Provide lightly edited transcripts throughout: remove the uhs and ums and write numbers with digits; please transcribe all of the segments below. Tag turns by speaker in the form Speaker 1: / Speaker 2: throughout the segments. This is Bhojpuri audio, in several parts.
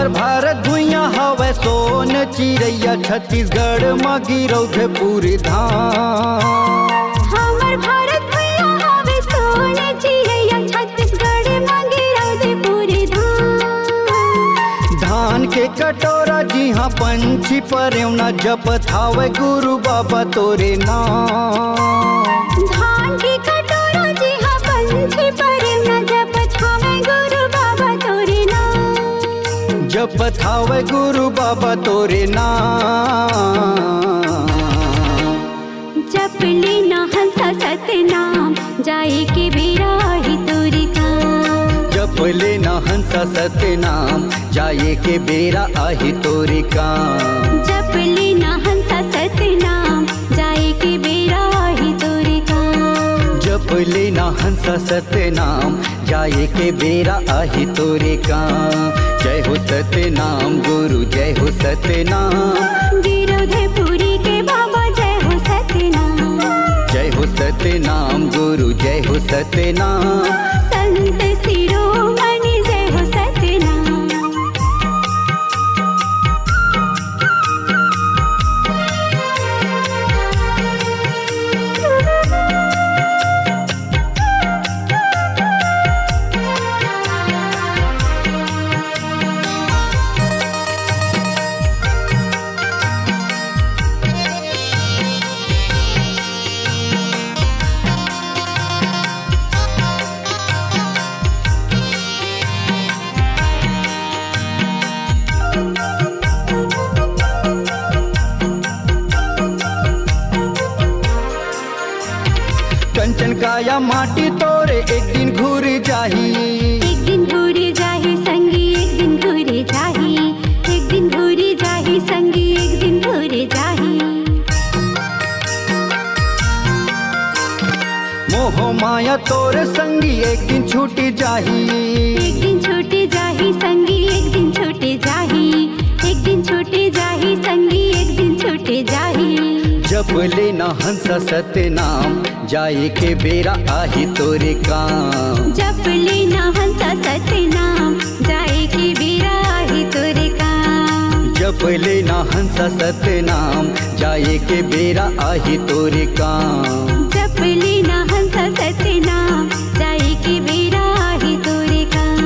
Speaker 1: हमर भारत भुइया हवे सोन चिड़ैया, छत्तीसगढ़ में गिरौधे पूरी धाम।
Speaker 2: हमर भारत भुइया हवे सोन चिड़ैया, छत्तीसगढ़ में गिरौधे पूरी धाम।
Speaker 1: धान के कटोरा जी हाँ पंछी परेवना, जपत हावे गुरु बाबा तोरे नाम।
Speaker 2: धान के कटोरा जी हाँ पंछी परेवना, जपत हावे गुरु बाबा तोरे नाम।
Speaker 1: जपत हावे गुरु बाबा तोरे नाम।
Speaker 2: जप लेना हंसा सतनाम, जाए के बेरा ही तोरे काम।
Speaker 1: जप लेना हंसा सतनाम, जाए के बेरा आही तोरे काम।
Speaker 2: जप लेना हंसा सतनाम, जाए के बेरा ही तोरे काम।
Speaker 1: जप लेना हंसा सतनाम, जाए के बेरा आही तोरे काम। जय हो सतनाम गुरु, जय हो सतनाम।
Speaker 2: गिरौधे पुरी के बाबा जय हो सतनाम।
Speaker 1: जय हो सतनाम गुरु, जय हो सतनाम।
Speaker 2: संत शिरोमणि जय हो सतनाम।
Speaker 1: कंचन काया माटी तोरे एक दिन घूर जाही।
Speaker 2: एक दिन घूरी जाही संगी, एक दिन घूरी जाही। एक दिन घूरी जाही संगी, एक दिन घूरी जाही।
Speaker 1: मोह माया तोरे संगी एक दिन छूटी जाही।
Speaker 2: एक दिन छूटी जाही संगी, एक दिन छूटी जाही। एक दिन छूटी जाही संगी, एक दिन छूटी जाही।
Speaker 1: जप लेना हंसा सतनाम, जाए के बेरा आही तोरे काम।
Speaker 2: जप लेना हंसा सतनाम, जाए के बेरा ही तोरे काम।
Speaker 1: जप लेना हंसा सतनाम, जाए के बेरा आही तोरे काम।
Speaker 2: जप लेना हंसा सतनाम, जाए के बेरा ही तोरे काम।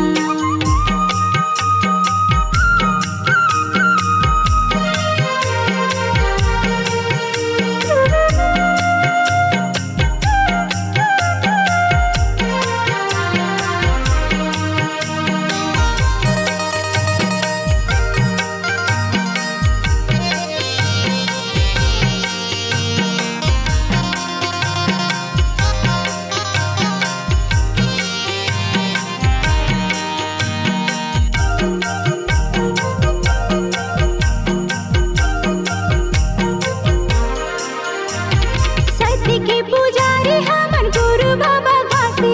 Speaker 2: के पुजारी हमन गुरु बाबा घासी।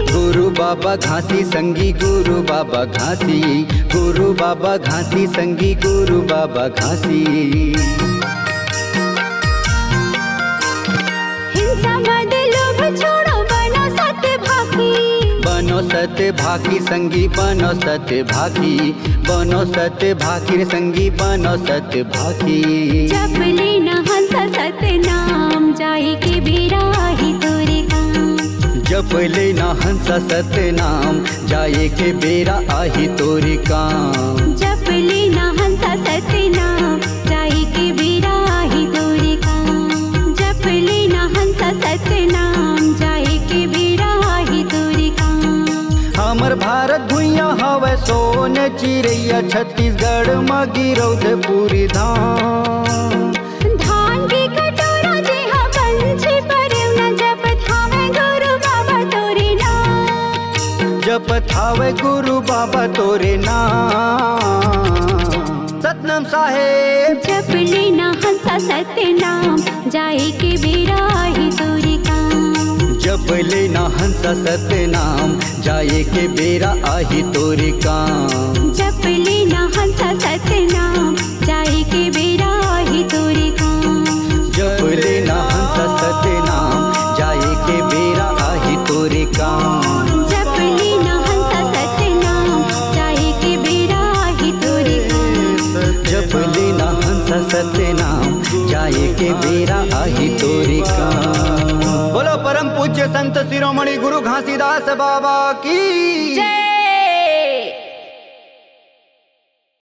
Speaker 1: गुरु बाबा घासी संगी, गुरु बाबा घासी। गुरु बाबा घासी संगी, गुरु बाबा घासी।
Speaker 2: हिंसा मद लोभ छोड़ो, बनो सत्य भागी।
Speaker 1: बनो सत्य भागी संगी, बनो सत्य भागी। बनो सत्य भागी संगी, बनो सत्य भागी।
Speaker 2: जप लेना हंसा सतनाम, जाए के बेरा ही तोरे काम।
Speaker 1: जप लेना हंसा सतनाम, जाए के बेरा आही तोरे काम।
Speaker 2: जप लेना हंसा सतनाम, जाए के बेरा ही तोरे काम। जप लेना हंसा सतनाम, जाए के बेरा ही तोरे काम।
Speaker 1: हमर भारत भुइया हवे सोन चिड़ैया, छत्तीसगढ़ में गिरौधे पूरी धाम।
Speaker 2: धान की कटोरा जी हाँ पंछी परेवना, जपत हावे गुरु बाबा तोरे नाम।
Speaker 1: जपत हावे गुरु बाबा तोरे नाम। सतनाम साहेब।
Speaker 2: जप लेना हंसा सतनाम, जाए के बेरा ही तोरे काम।
Speaker 1: जप लेना हंसा सतनाम, जाए के बेरा आही तोरे काम।
Speaker 2: जप लेना हंसा सतनाम, जाए के बेरा ही तोरे काम।
Speaker 1: जप लेना हंसा सतनाम, जाए के बेरा आही तोरे काम।
Speaker 2: जप लेना हंसा सतनाम, जाए के बेरा ही तोरे
Speaker 1: सतनाम जाए के बेरा आही तोरे काम। बोलो परम पूज्य संत शिरोमणि गुरु घासीदास बाबा की
Speaker 2: जय।